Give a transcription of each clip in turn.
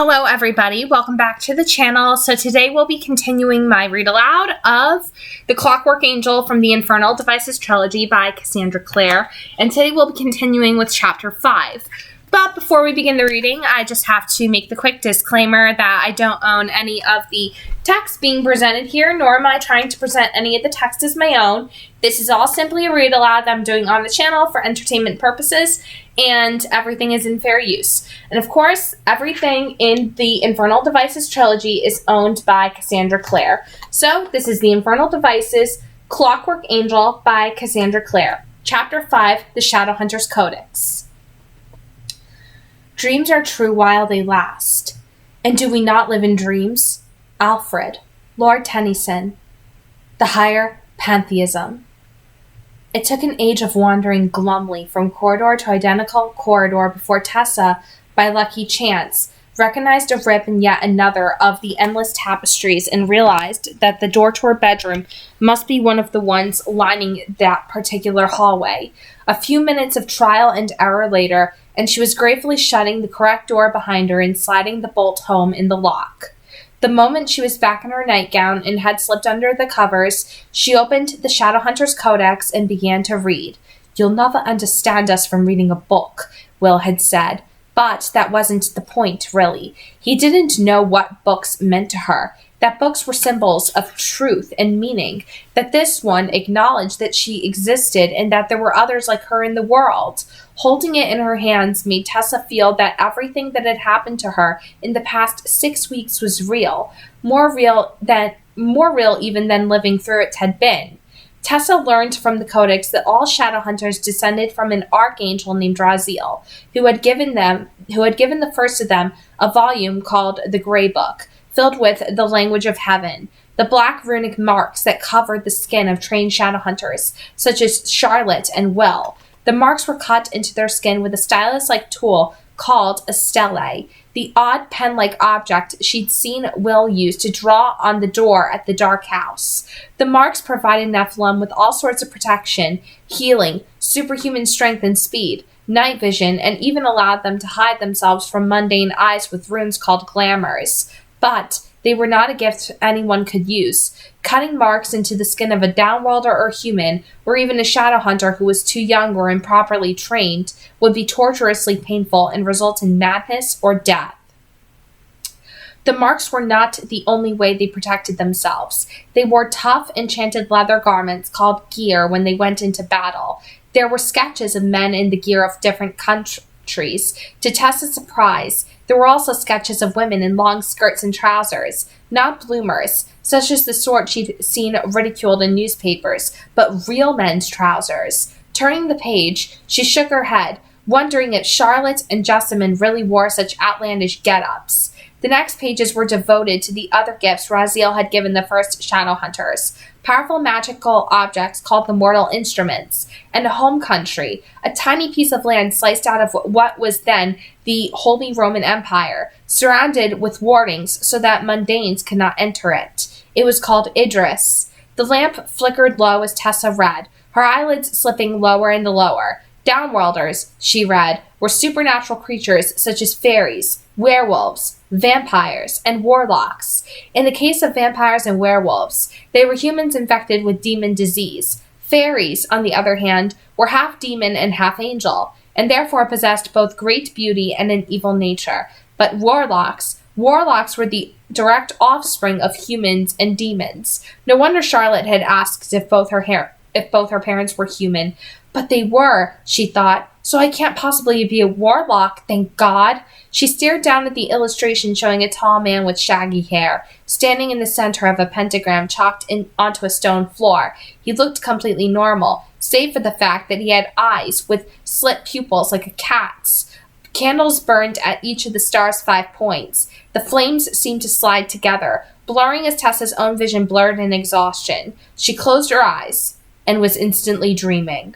Hello everybody, welcome back to the channel. So today we'll be continuing my read aloud of The Clockwork Angel from the Infernal Devices trilogy by Cassandra Clare. And today we'll be continuing with chapter 5. But before we begin the reading, I just have to make the quick disclaimer that I don't own any of the text being presented here, nor am I trying to present any of the text as my own. This is all simply a read aloud that I'm doing on the channel for entertainment purposes, and everything is in fair use. And of course, everything in the Infernal Devices trilogy is owned by Cassandra Clare. So this is the Infernal Devices Clockwork Angel by Cassandra Clare. Chapter 5, The Shadowhunters Codex. Dreams are true while they last. And do we not live in dreams? Alfred, Lord Tennyson, The Higher Pantheism. It took an age of wandering glumly from corridor to identical corridor before Tessa, by lucky chance, recognized a rip in yet another of the endless tapestries and realized that the door to her bedroom must be one of the ones lining that particular hallway. A few minutes of trial and error later, and she was gratefully shutting the correct door behind her and sliding the bolt home in the lock. The moment she was back in her nightgown and had slipped under the covers, she opened the Shadowhunters Codex and began to read. "You'll never understand us from reading a book," Will had said. But that wasn't the point, really. He didn't know what books meant to her, that books were symbols of truth and meaning, that this one acknowledged that she existed and that there were others like her in the world. Holding it in her hands made Tessa feel that everything that had happened to her in the past 6 weeks was real, more real even than living through it had been. Tessa learned from the Codex that all Shadowhunters descended from an archangel named Raziel, who had given the first of them a volume called the Grey Book, filled with the language of heaven, the black runic marks that covered the skin of trained Shadowhunters, such as Charlotte and Will. The marks were cut into their skin with a stylus-like tool called a stele, the odd pen-like object she'd seen Will use to draw on the door at the dark house. The marks provided Nephilim with all sorts of protection, healing, superhuman strength and speed, night vision, and even allowed them to hide themselves from mundane eyes with runes called glamours. But they were not a gift anyone could use. Cutting marks into the skin of a downworlder or human, or even a Shadowhunter who was too young or improperly trained, would be torturously painful and result in madness or death. The marks were not the only way they protected themselves. They wore tough, enchanted leather garments called gear when they went into battle. There were sketches of men in the gear of different countries. To Tessa's surprise, there were also sketches of women in long skirts and trousers, not bloomers, such as the sort she'd seen ridiculed in newspapers, but real men's trousers. Turning the page, she shook her head, wondering if Charlotte and Jessamine really wore such outlandish get-ups. The next pages were devoted to the other gifts Raziel had given the first Shadowhunters, powerful magical objects called the Mortal Instruments, and a home country, a tiny piece of land sliced out of what was then the Holy Roman Empire, surrounded with wardings so that mundanes could not enter it. It was called Idris. The lamp flickered low as Tessa read, her eyelids slipping lower and lower. Downworlders, she read, were supernatural creatures such as fairies, werewolves, vampires, and warlocks. In the case of vampires and werewolves, they were humans infected with demon disease. Fairies, on the other hand, were half demon and half angel, and therefore possessed both great beauty and an evil nature. But warlocks were the direct offspring of humans and demons. No wonder Charlotte had asked if both her parents were human. But they were, she thought, so I can't possibly be a warlock, thank God. She stared down at the illustration showing a tall man with shaggy hair, standing in the center of a pentagram chalked onto a stone floor. He looked completely normal, save for the fact that he had eyes with slit pupils like a cat's. Candles burned at each of the star's 5 points. The flames seemed to slide together, blurring as Tessa's own vision blurred in exhaustion. She closed her eyes and was instantly dreaming.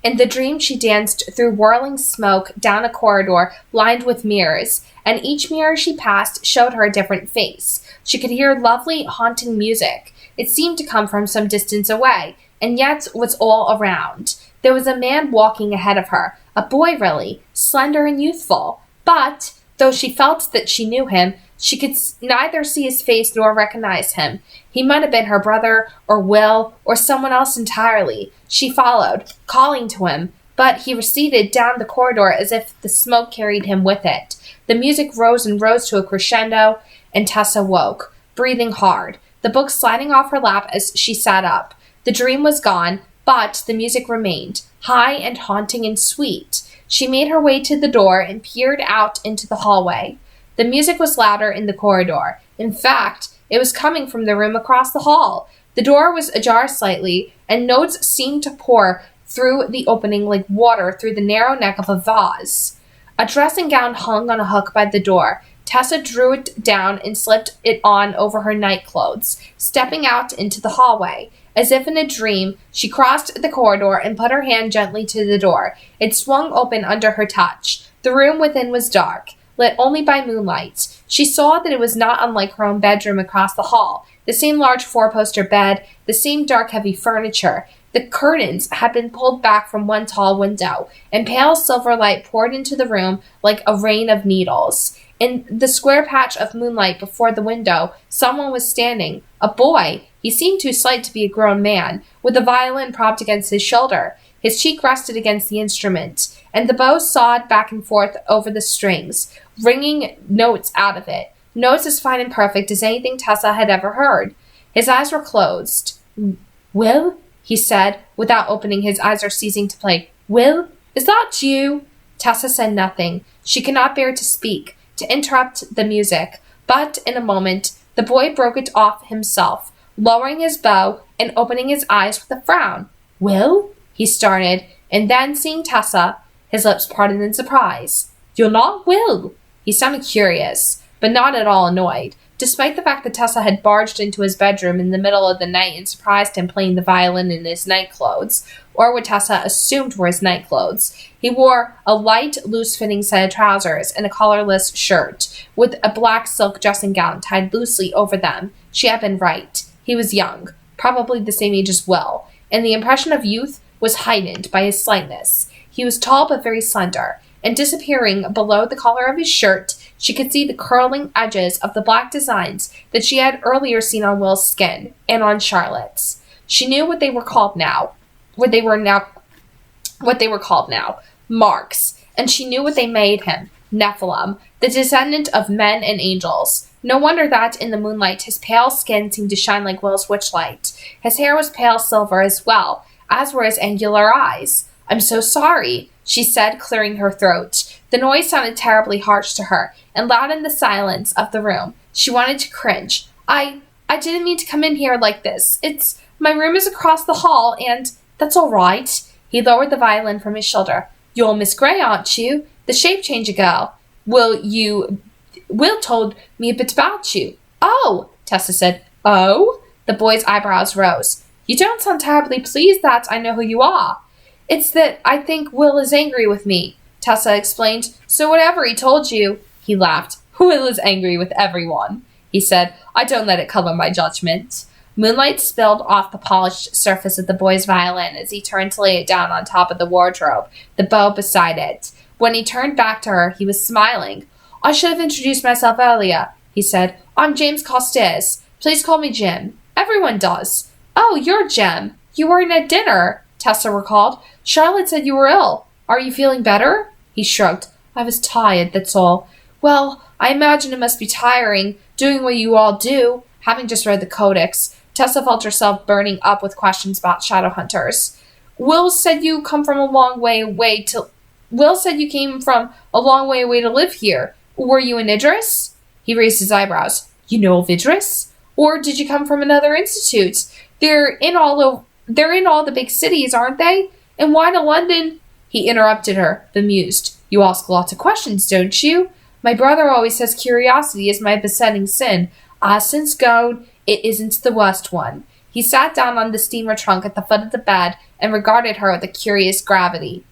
In the dream, she danced through whirling smoke down a corridor lined with mirrors, and each mirror she passed showed her a different face. She could hear lovely, haunting music. It seemed to come from some distance away, and yet was all around. There was a man walking ahead of her, a boy really, slender and youthful, but Though she felt that she knew him, she could neither see his face nor recognize him. He might have been her brother, or Will, or someone else entirely. She followed, calling to him, but he receded down the corridor as if the smoke carried him with it. The music rose and rose to a crescendo, and Tessa woke, breathing hard, the book sliding off her lap as she sat up. The dream was gone, but the music remained, high and haunting and sweet. She made her way to the door and peered out into the hallway. The music was louder in the corridor. In fact, it was coming from the room across the hall. The door was ajar slightly, and notes seemed to pour through the opening like water through the narrow neck of a vase. A dressing gown hung on a hook by the door. Tessa drew it down and slipped it on over her nightclothes, stepping out into the hallway. As if in a dream, she crossed the corridor and put her hand gently to the door. It swung open under her touch. The room within was dark, lit only by moonlight. She saw that it was not unlike her own bedroom across the hall. The same large four-poster bed, the same dark, heavy furniture. The curtains had been pulled back from one tall window, and pale silver light poured into the room like a rain of needles. In the square patch of moonlight before the window, someone was standing. A boy. He seemed too slight to be a grown man, with a violin propped against his shoulder. His cheek rested against the instrument, and the bow sawed back and forth over the strings, ringing notes out of it, notes as fine and perfect as anything Tessa had ever heard. His eyes were closed. "Will?" he said, without opening his eyes or ceasing to play. "Will? Is that you?" Tessa said nothing. She could not bear to speak, to interrupt the music, but in a moment the boy broke it off himself, lowering his bow and opening his eyes with a frown. "Will?" he started, and then, seeing Tessa, his lips parted in surprise. "You're not Will?" He sounded curious, but not at all annoyed, despite the fact that Tessa had barged into his bedroom in the middle of the night and surprised him playing the violin in his nightclothes, or what Tessa assumed were his nightclothes. He wore a light, loose-fitting set of trousers and a collarless shirt, with a black silk dressing gown tied loosely over them. She had been right. He was young, probably the same age as Will, and the impression of youth was heightened by his slightness. He was tall but very slender, and disappearing below the collar of his shirt, she could see the curling edges of the black designs that she had earlier seen on Will's skin and on Charlotte's. She knew what they were called now. Marks, and she knew what they made him. Nephilim, the descendant of men and angels. No wonder that in the moonlight his pale skin seemed to shine like Will's witchlight. His hair was pale silver as well, as were his angular eyes. "I'm so sorry," she said, clearing her throat. The noise sounded terribly harsh to her, and loud in the silence of the room. She wanted to cringe. I didn't mean to come in here like this. My room is across the hall, and that's all right." He lowered the violin from his shoulder. "You're Miss Grey, aren't you? The shape-changer girl. Will told me a bit about you." "Oh," Tessa said. "Oh?" The boy's eyebrows rose. "You don't sound terribly pleased that I know who you are." "It's that I think Will is angry with me," Tessa explained. "So whatever he told you," he laughed. "Will is angry with everyone," he said. "I don't let it color my judgment." Moonlight spilled off the polished surface of the boy's violin as he turned to lay it down on top of the wardrobe, the bow beside it. When he turned back to her, he was smiling. "I should have introduced myself earlier," he said. "I'm James Costes. Please call me Jim. Everyone does." "Oh, you're Jim. You weren't at dinner," Tessa recalled. "Charlotte said you were ill. Are you feeling better?" He shrugged. "I was tired, that's all." "Well, I imagine it must be tiring, doing what you all do." Having just read the Codex, Tessa felt herself burning up with questions about Shadowhunters. Will said you came from a long way away to live here. Were you in Idris?" He raised his eyebrows. "You know of Idris? Or did you come from another institute? They're in all the big cities, aren't they? And why to London?" He interrupted her, bemused. "You ask lots of questions, don't you? My brother always says curiosity is my besetting sin. Since gone, it isn't the worst one." He sat down on the steamer trunk at the foot of the bed and regarded her with a curious gravity.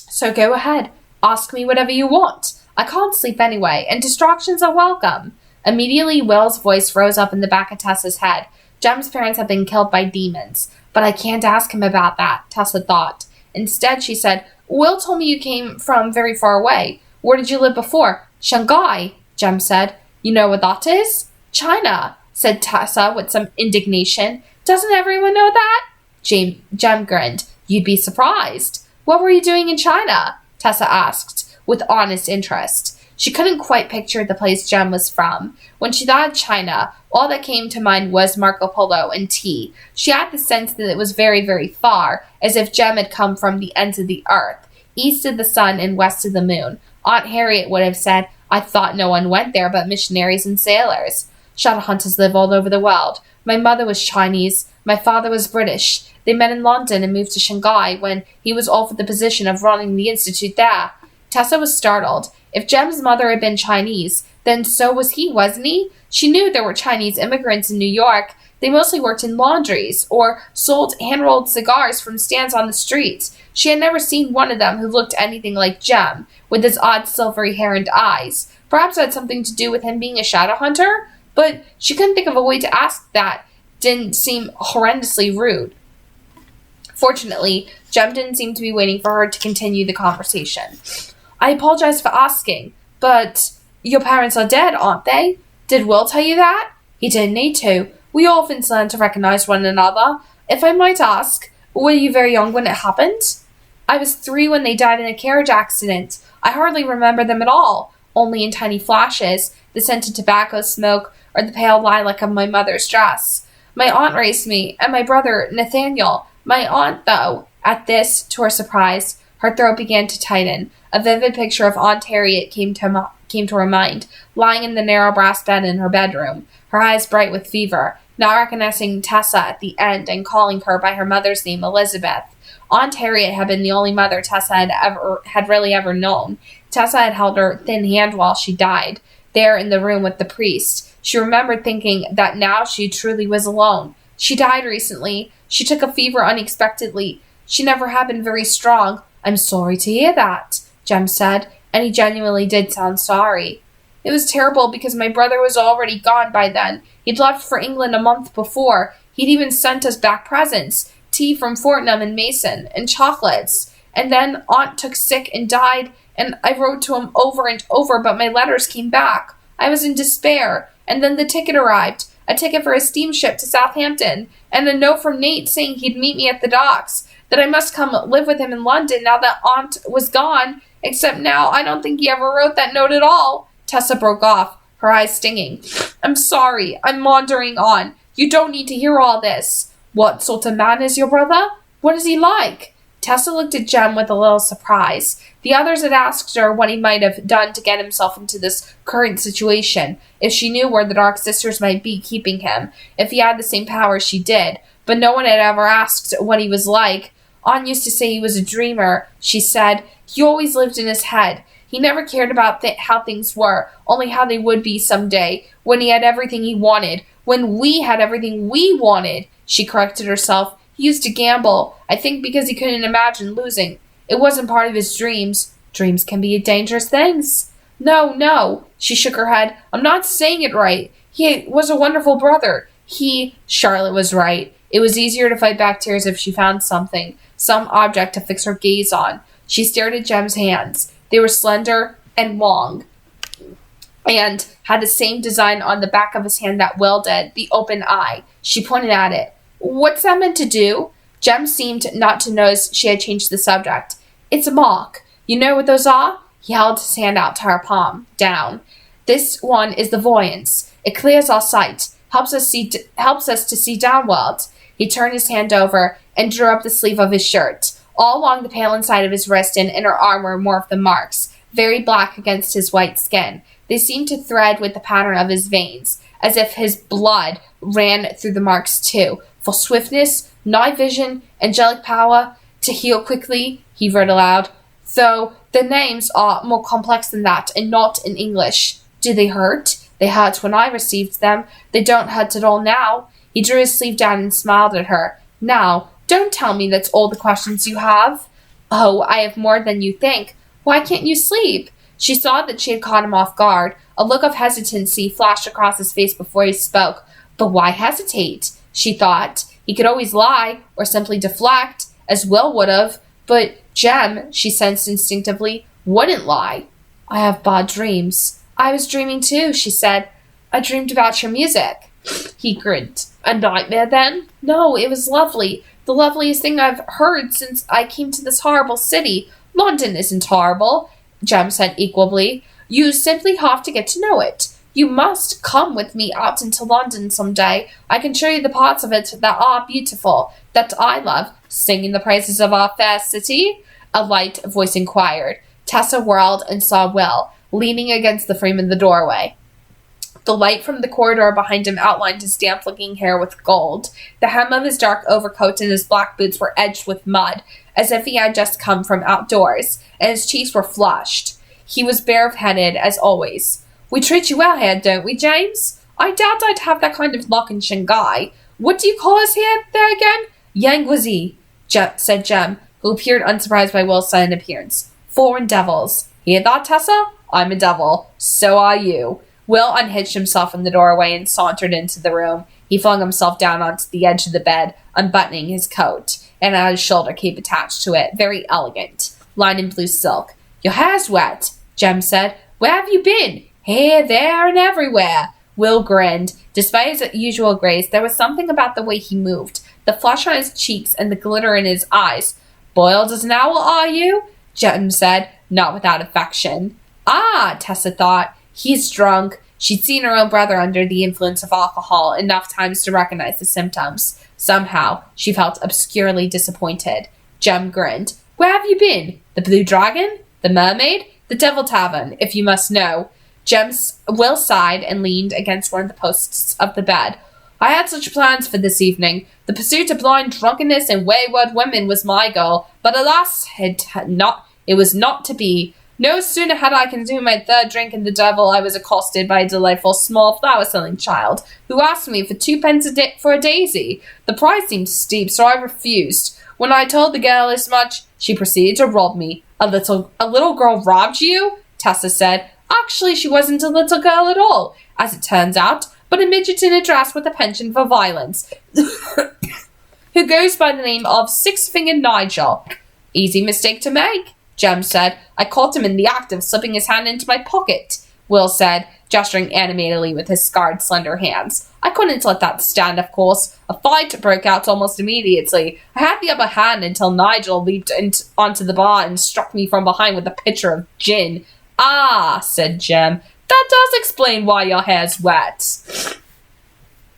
"So go ahead. Ask me whatever you want. I can't sleep anyway, and distractions are welcome." Immediately, Will's voice rose up in the back of Tessa's head. Jem's parents had been killed by demons. But I can't ask him about that, Tessa thought. Instead, she said, "Will told me you came from very far away. Where did you live before? Shanghai, Jem said. You know what that is? China, said Tessa with some indignation. Doesn't everyone know that? Jem grinned. You'd be surprised. What were you doing in China? Tessa asked, with honest interest. She couldn't quite picture the place Jem was from. When she thought of China, all that came to mind was Marco Polo and tea. She had the sense that it was very, very far, as if Jem had come from the ends of the earth, east of the sun and west of the moon. Aunt Harriet would have said, I thought no one went there but missionaries and sailors. Shadowhunters live all over the world. My mother was Chinese. My father was British. They met in London and moved to Shanghai when he was offered the position of running the institute there. Tessa was startled. If Jem's mother had been Chinese, then so was he, wasn't he? She knew there were Chinese immigrants in New York. They mostly worked in laundries or sold hand-rolled cigars from stands on the streets. She had never seen one of them who looked anything like Jem, with his odd silvery hair and eyes. Perhaps it had something to do with him being a shadow hunter, but she couldn't think of a way to ask that. Didn't seem horrendously rude. Fortunately, Jem didn't seem to be waiting for her to continue the conversation. I apologize for asking, but your parents are dead, aren't they? Did Will tell you that? He didn't need to. We orphans learn to recognize one another. If I might ask, were you very young when it happened? I was 3 when they died in a carriage accident. I hardly remember them at all, only in tiny flashes, the scent of tobacco smoke or the pale lilac of my mother's dress. My aunt raised me, and my brother, Nathaniel. My aunt, though, at this, to her surprise, her throat began to tighten. A vivid picture of Aunt Harriet came to her mind, lying in the narrow brass bed in her bedroom, her eyes bright with fever, not recognizing Tessa at the end and calling her by her mother's name, Elizabeth. Aunt Harriet had been the only mother Tessa had really ever known. Tessa had held her thin hand while she died, there in the room with the priest. She remembered thinking that now she truly was alone. She died recently. She took a fever unexpectedly. She never had been very strong. I'm sorry to hear that, Jem said, and he genuinely did sound sorry. It was terrible because my brother was already gone by then. He'd left for England a month before. He'd even sent us back presents, tea from Fortnum and Mason, and chocolates. And then Aunt took sick and died, and I wrote to him over and over, but my letters came back. I was in despair, and then the ticket arrived, a ticket for a steamship to Southampton, and a note from Nate saying he'd meet me at the docks, that I must come live with him in London now that Aunt was gone, except now I don't think he ever wrote that note at all. Tessa broke off, her eyes stinging. I'm sorry, I'm wandering on. You don't need to hear all this. What sort of man is your brother? What is he like? Tessa looked at Jem with a little surprise. The others had asked her what he might have done to get himself into this current situation, if she knew where the Dark Sisters might be keeping him, if he had the same powers she did, but no one had ever asked what he was like. Aunt used to say he was a dreamer, she said. He always lived in his head. He never cared about how things were, only how they would be someday, when he had everything he wanted, when we had everything we wanted. She corrected herself. He used to gamble, I think because he couldn't imagine losing. It wasn't part of his dreams. Dreams can be dangerous things. No, she shook her head. I'm not saying it right. He was a wonderful brother. Charlotte was right. It was easier to fight back tears if she found something, some object to fix her gaze on. She stared at Jem's hands. They were slender and long, and had the same design on the back of his hand that Will did, the open eye. She pointed at it. What's that meant to do? Jem seemed not to notice she had changed the subject. It's a mark. You know what those are? He held his hand out to her palm, down. This one is the voyance. It clears our sight, helps us to see downwards. He turned his hand over and drew up the sleeve of his shirt. All along the pale inside of his wrist and inner arm were more of the marks, very black against his white skin. They seemed to thread with the pattern of his veins, as if his blood ran through the marks too. For swiftness, night vision, angelic power, to heal quickly, he read aloud. Though the names are more complex than that, and not in English. Do they hurt? They hurt when I received them. They don't hurt at all now. He drew his sleeve down and smiled at her. Now, don't tell me that's all the questions you have. Oh, I have more than you think. Why can't you sleep? She saw that she had caught him off guard. A look of hesitancy flashed across his face before he spoke. But why hesitate? She thought. He could always lie, or simply deflect, as Will would have. But Jem, she sensed instinctively, wouldn't lie. I have bad dreams. I was dreaming too, she said. I dreamed about your music. He grinned. A nightmare then? No, it was lovely. The loveliest thing I've heard since I came to this horrible city. London isn't horrible, Jem said equably. You simply have to get to know it. You must come with me out into London someday. I can show you the parts of it that are beautiful, that I love, singing the praises of our fair city. A light voice inquired. Tessa whirled and saw Will, leaning against the frame of the doorway. The light from the corridor behind him outlined his damp-looking hair with gold. The hem of his dark overcoat and his black boots were edged with mud, as if he had just come from outdoors, and his cheeks were flushed. He was bareheaded, as always. We treat you well here, don't we, James? I doubt I'd have that kind of luck in Shanghai. What do you call us here, there again? Yangwazi, said Jem, who appeared unsurprised by Will's sudden appearance. Foreign devils. Hear that, Tessa? I'm a devil. So are you. Will unhitched himself in the doorway and sauntered into the room. He flung himself down onto the edge of the bed, unbuttoning his coat, and had his shoulder cape attached to it, very elegant, lined in blue silk. Your hair's wet, Jem said. Where have you been? Here, there, and everywhere. Will grinned. Despite his usual grace, there was something about the way he moved, the flush on his cheeks and the glitter in his eyes. Boiled as an owl, are you? Jem said, not without affection. Ah, Tessa thought. He's drunk. She'd seen her own brother under the influence of alcohol enough times to recognize the symptoms. Somehow, she felt obscurely disappointed. Jem grinned. Where have you been? The Blue Dragon? The Mermaid? The Devil Tavern, if you must know. Will sighed and leaned against one of the posts of the bed. I had such plans for this evening. The pursuit of blind drunkenness and wayward women was my goal, but alas, it was not to be. No sooner had I consumed my third drink in the devil, I was accosted by a delightful small flower-selling child, who asked me for 2 pence for a daisy. The price seemed steep, so I refused. When I told the girl as much, she proceeded to rob me. A little girl robbed you? Tessa said. Actually, she wasn't a little girl at all, as it turns out, but a midget in a dress with a penchant for violence, who goes by the name of Six-Fingered Nigel. Easy mistake to make, Jem said. I caught him in the act of slipping his hand into my pocket, Will said, gesturing animatedly with his scarred, slender hands. I couldn't let that stand, of course. A fight broke out almost immediately. I had the upper hand until Nigel leaped onto the bar and struck me from behind with a pitcher of gin. Ah, said Jem, that does explain why your hair's wet.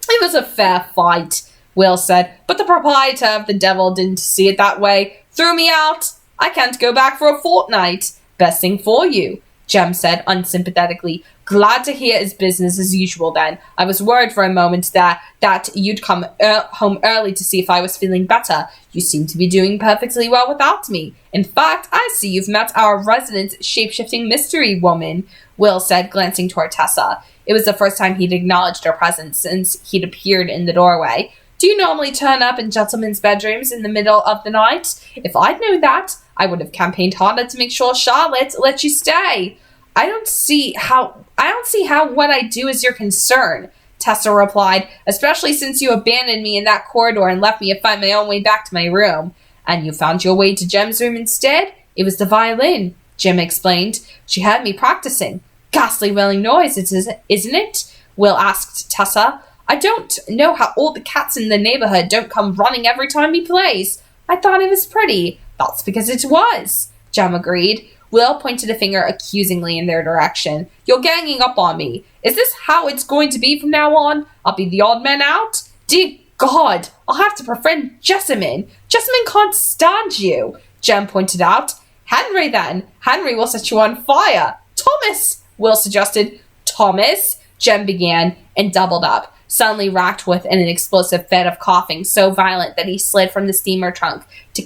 It was a fair fight, Will said, but the proprietor of the devil didn't see it that way. Threw me out. I can't go back for a fortnight. Best thing for you, Jem said unsympathetically. Glad to hear it's business as usual then. I was worried for a moment there that you'd come home early to see if I was feeling better. You seem to be doing perfectly well without me. In fact, I see you've met our resident shape-shifting mystery woman, Will said, glancing toward Tessa. It was the first time he'd acknowledged her presence since he'd appeared in the doorway. Do you normally turn up in gentlemen's bedrooms in the middle of the night? If I'd known that, I would have campaigned harder to make sure Charlotte let you stay. I don't see how what I do is your concern, Tessa replied, especially since you abandoned me in that corridor and left me to find my own way back to my room. And you found your way to Jem's room instead? It was the violin, Jem explained. She had me practicing. Ghastly wailing noise, isn't it? Will asked Tessa. I don't know how all the cats in the neighborhood don't come running every time he plays. I thought it was pretty. That's because it was, Jem agreed. Will pointed a finger accusingly in their direction. You're ganging up on me. Is this how it's going to be from now on? I'll be the odd man out? Dear God, I'll have to befriend Jessamine. Jessamine can't stand you, Jem pointed out. Henry, then. Henry will set you on fire. Thomas, Will suggested. Thomas, Jem began, and doubled up, suddenly racked with an explosive fit of coughing so violent that he slid from the steamer trunk to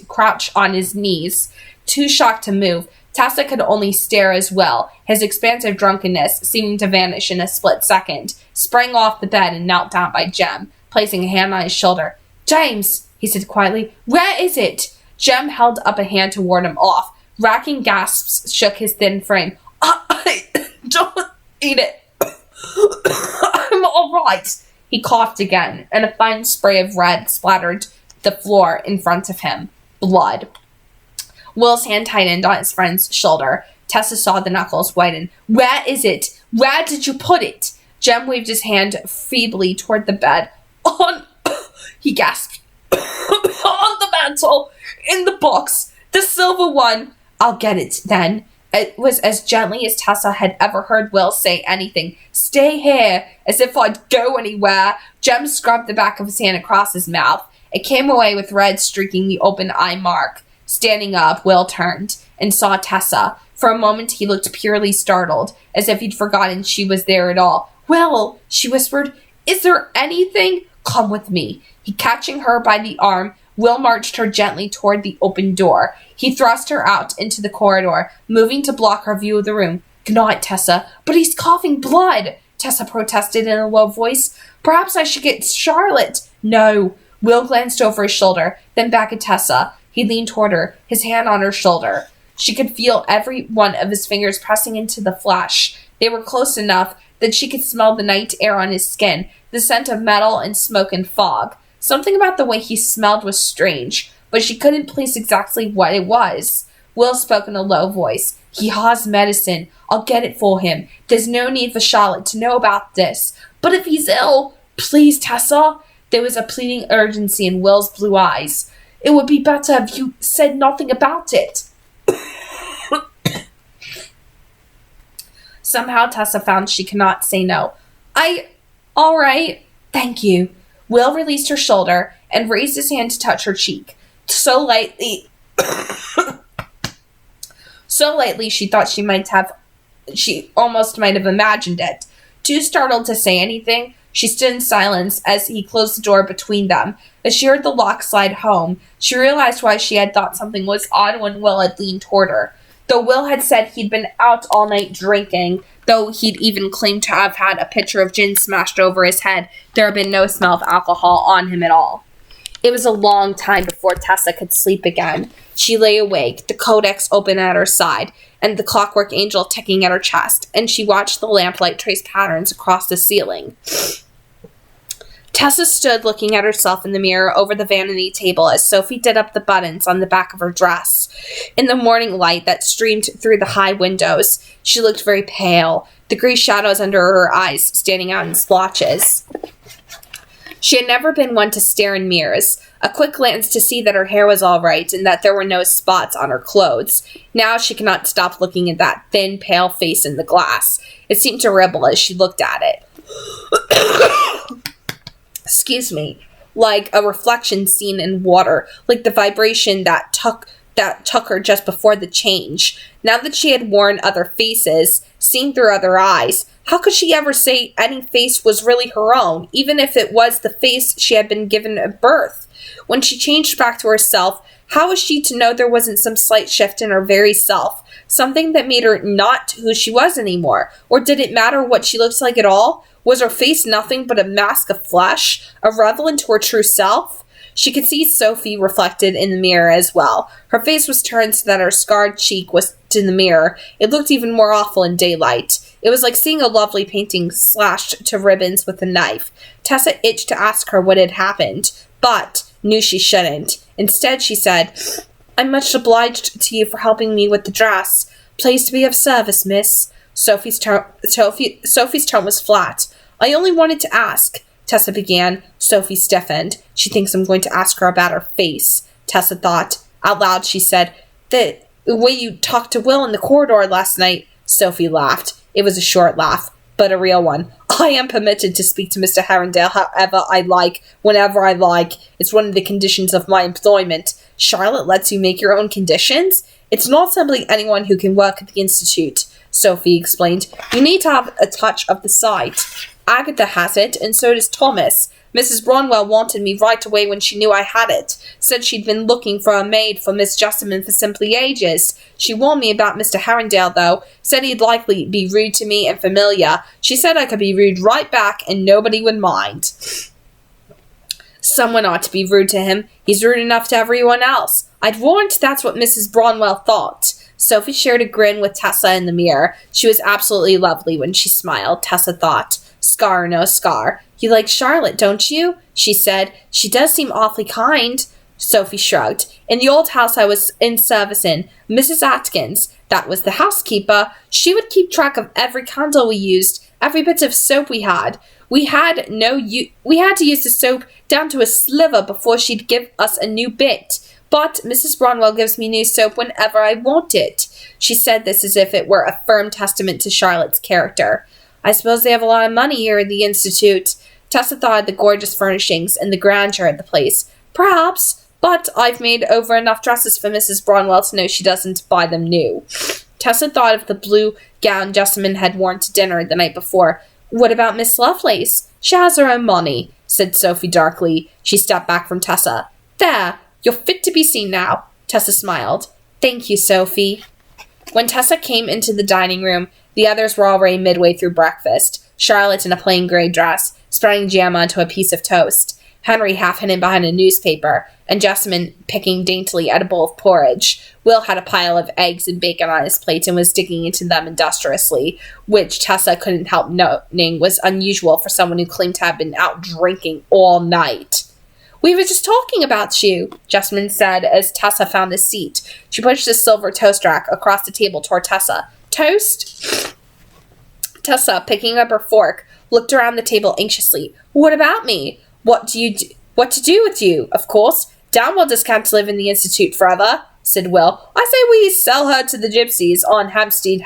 crouch on his knees. Too shocked to move, Tessa could only stare as well, his expansive drunkenness seeming to vanish in a split second, sprang off the bed and knelt down by Jem, placing a hand on his shoulder. James, he said quietly, where is it? Jem held up a hand to ward him off. Racking gasps shook his thin frame. I don't eat it. I'm all right. He coughed again, and a fine spray of red splattered the floor in front of him. Blood. Will's hand tightened on his friend's shoulder. Tessa saw the knuckles whiten. Where is it? Where did you put it? Jem waved his hand feebly toward the bed. On, he gasped. On the mantle, in the box, the silver one. I'll get it then. It was as gently as Tessa had ever heard Will say anything. Stay here, as if I'd go anywhere. Jem scrubbed the back of his hand across his mouth. It came away with red streaking the open eye mark. Standing up, Will turned and saw Tessa. For a moment he looked purely startled, as if he'd forgotten she was there at all. Will, she whispered, is there anything? Come with me. He catching her by the arm, Will marched her gently toward the open door. He thrust her out into the corridor, moving to block her view of the room. Good night, Tessa. But he's coughing blood, Tessa protested in a low voice. Perhaps I should get Charlotte. No. Will glanced over his shoulder, then back at Tessa. He leaned toward her, his hand on her shoulder. She could feel every one of his fingers pressing into the flesh. They were close enough that she could smell the night air on his skin, the scent of metal and smoke and fog. Something about the way he smelled was strange, but she couldn't place exactly what it was. Will spoke in a low voice. He has medicine. I'll get it for him. There's no need for Charlotte to know about this. But if he's ill, please, Tessa. There was a pleading urgency in Will's blue eyes. It would be better if you said nothing about it. Somehow Tessa found she could not say no. All right. Thank you. Will released her shoulder and raised his hand to touch her cheek. So lightly she thought she almost might have imagined it. Too startled to say anything, she stood in silence as he closed the door between them. As she heard the lock slide home, she realized why she had thought something was odd when Will had leaned toward her. Though Will had said he'd been out all night drinking, though he'd even claimed to have had a pitcher of gin smashed over his head, there had been no smell of alcohol on him at all. It was a long time before Tessa could sleep again. She lay awake, the Codex open at her side, and the Clockwork angel ticking at her chest, and she watched the lamplight trace patterns across the ceiling. Tessa stood looking at herself in the mirror over the vanity table as Sophie did up the buttons on the back of her dress. In the morning light that streamed through the high windows, she looked very pale, the gray shadows under her eyes standing out in splotches. She had never been one to stare in mirrors, a quick glance to see that her hair was all right and that there were no spots on her clothes. Now she could not stop looking at that thin, pale face in the glass. It seemed to ripple as she looked at it. Excuse me, like a reflection seen in water, like the vibration that took her just before the change. Now that she had worn other faces, seen through other eyes, how could she ever say any face was really her own, even if it was the face she had been given at birth? When she changed back to herself, how was she to know there wasn't some slight shift in her very self, something that made her not who she was anymore? Or did it matter what she looked like at all? Was her face nothing but a mask of flesh, irrelevant to her true self? She could see Sophie reflected in the mirror as well. Her face was turned so that her scarred cheek was in the mirror. It looked even more awful in daylight. It was like seeing a lovely painting slashed to ribbons with a knife. Tessa itched to ask her what had happened, but knew she shouldn't. Instead, she said, I'm much obliged to you for helping me with the dress. Pleased to be of service, miss. Sophie's tone was flat. I only wanted to ask, Tessa began. Sophie stiffened. She thinks I'm going to ask her about her face, Tessa thought. Out loud, she said, The way you talked to Will in the corridor last night. Sophie laughed. It was a short laugh, but a real one. I am permitted to speak to Mr. Herondale however I like, whenever I like. It's one of the conditions of my employment. Charlotte lets you make your own conditions? It's not simply anyone who can work at the Institute, Sophie explained. You need to have a touch of the sight. Agatha has it, and so does Thomas. Mrs. Bronwell wanted me right away when she knew I had it. Said she'd been looking for a maid for Miss Jessamine for simply ages. She warned me about Mr. Herondale, though. Said he'd likely be rude to me and familiar. She said I could be rude right back and nobody would mind. Someone ought to be rude to him. He's rude enough to everyone else. I'd warrant that's what Mrs. Bronwell thought. Sophie shared a grin with Tessa in the mirror. She was absolutely lovely when she smiled, Tessa thought. Scar or no scar. You like Charlotte, don't you? She said. She does seem awfully kind. Sophie shrugged. In the old house I was in service in, Mrs. Atkins, That was the housekeeper. She would keep track of every candle we used, every bit of soap we had. We had to use the soap down to a sliver before she'd give us a new bit. But Mrs. Bronwell gives me new soap whenever I want it. She said this as if it were a firm testament to Charlotte's character. I suppose they have a lot of money here at the Institute. Tessa thought of the gorgeous furnishings and the grandeur of the place. Perhaps, but I've made over enough dresses for Mrs. Bronwell to know she doesn't buy them new. Tessa thought of the blue gown Jessamine had worn to dinner the night before. What about Miss Lovelace? She has her own money, said Sophie darkly. She stepped back from Tessa. There, you're fit to be seen now. Tessa smiled. Thank you, Sophie. When Tessa came into the dining room, the others were already midway through breakfast. Charlotte in a plain grey dress, spreading jam onto a piece of toast. Henry half hidden behind a newspaper, and Jessamine picking daintily at a bowl of porridge. Will had a pile of eggs and bacon on his plate and was digging into them industriously, which Tessa couldn't help noting was unusual for someone who claimed to have been out drinking all night. We were just talking about you, Jessamine said as Tessa found a seat. She pushed the silver toast rack across the table toward Tessa. Toast? Tessa, picking up her fork, looked around the table anxiously. What about me? What to do with you, of course. Downwell just can't live in the Institute forever, said Will. I say we sell her to the gypsies on Hampstead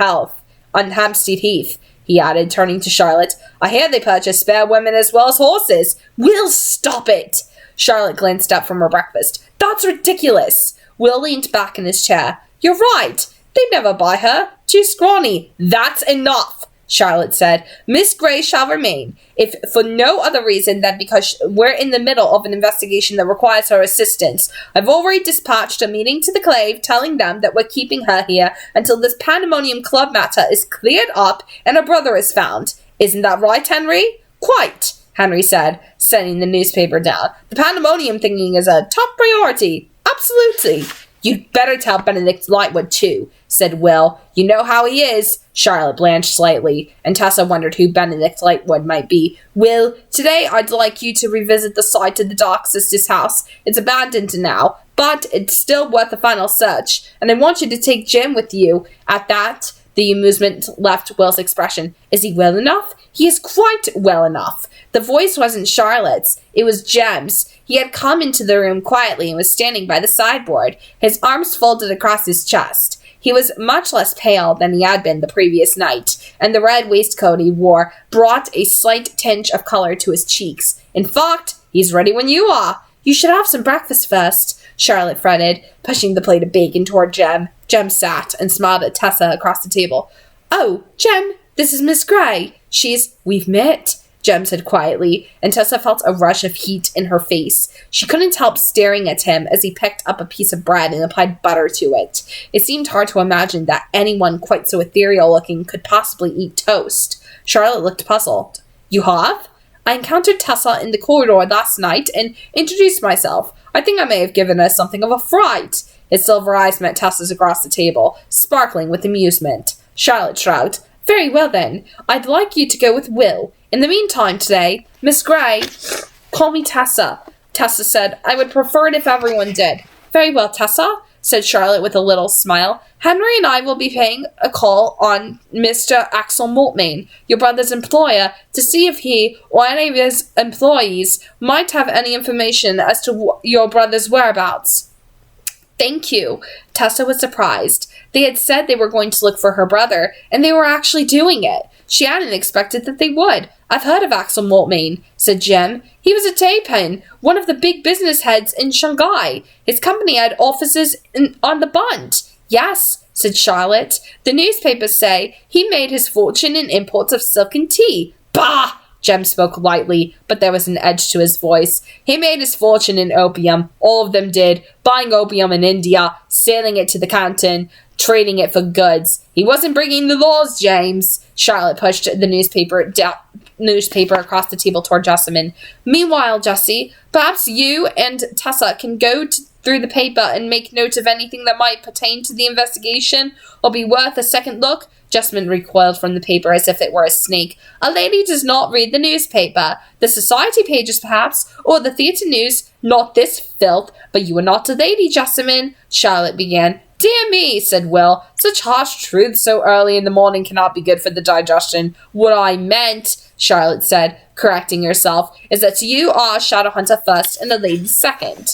Heath, he added, turning to Charlotte. I hear they purchase spare women as well as horses. Will, stop it! Charlotte glanced up from her breakfast. That's ridiculous! Will leaned back in his chair. You're right. They'd never buy her. Too scrawny. That's enough, Charlotte said. Miss Grey shall remain, if for no other reason than because we're in the middle of an investigation that requires her assistance. I've already dispatched a meeting to the Clave, telling them that we're keeping her here until this Pandemonium Club matter is cleared up and her brother is found. Isn't that right, Henry? Quite, Henry said, setting the newspaper down. The Pandemonium thinking is a top priority. Absolutely. You'd better tell Benedict Lightwood, too, said Will. You know how he is. Charlotte blanched slightly, and Tessa wondered who Benedict Lightwood might be. Will, today I'd like you to revisit the site of the Dark Sister's house. It's abandoned now, but it's still worth a final search, and I want you to take Jim with you. At that, the amusement left Will's expression. Is he well enough? He is quite well enough. The voice wasn't Charlotte's. It was Jem's. He had come into the room quietly and was standing by the sideboard, his arms folded across his chest. He was much less pale than he had been the previous night, and the red waistcoat he wore brought a slight tinge of color to his cheeks. In fact, he's ready when you are. You should have some breakfast first, Charlotte fretted, pushing the plate of bacon toward Jem. Jem sat and smiled at Tessa across the table. Oh, Jem, this is Miss Grey. We've met, Jem said quietly, and Tessa felt a rush of heat in her face. She couldn't help staring at him as he picked up a piece of bread and applied butter to it. It seemed hard to imagine that anyone quite so ethereal-looking could possibly eat toast. Charlotte looked puzzled. You have? I encountered Tessa in the corridor last night and introduced myself. I think I may have given her something of a fright. His silver eyes met Tessa's across the table, sparkling with amusement. Charlotte shrugged. Very well, then. I'd like you to go with Will. In the meantime today, Miss Grey, call me Tessa, Tessa said. I would prefer it if everyone did. Very well, Tessa, said Charlotte with a little smile. Henry and I will be paying a call on Mr. Axel Maltmain, your brother's employer, to see if he or any of his employees might have any information as to your brother's whereabouts. Thank you. Tessa was surprised. They had said they were going to look for her brother, and they were actually doing it. She hadn't expected that they would. I've heard of Axel Maltmain, said Jem. He was a Taipin, one of the big business heads in Shanghai. His company had offices on the Bund. Yes, said Charlotte. The newspapers say he made his fortune in imports of silk and tea. Bah! Jem spoke lightly, but there was an edge to his voice. He made his fortune in opium. All of them did. Buying opium in India, selling it to the Canton, trading it for goods. He wasn't breaking the laws, James. Charlotte pushed the newspaper across the table toward Jessamine. Meanwhile, Jessie, perhaps you and Tessa can go through the paper and make note of anything that might pertain to the investigation or be worth a second look. Jessamine recoiled from the paper as if it were a snake. A lady does not read the newspaper. The society pages, perhaps, or the theatre news. Not this filth. But you are not a lady, Jessamine, Charlotte began. Dear me, said Will. Such harsh truths so early in the morning cannot be good for the digestion. What I meant, Charlotte said, correcting herself, is that you are Shadowhunter first and the lady second.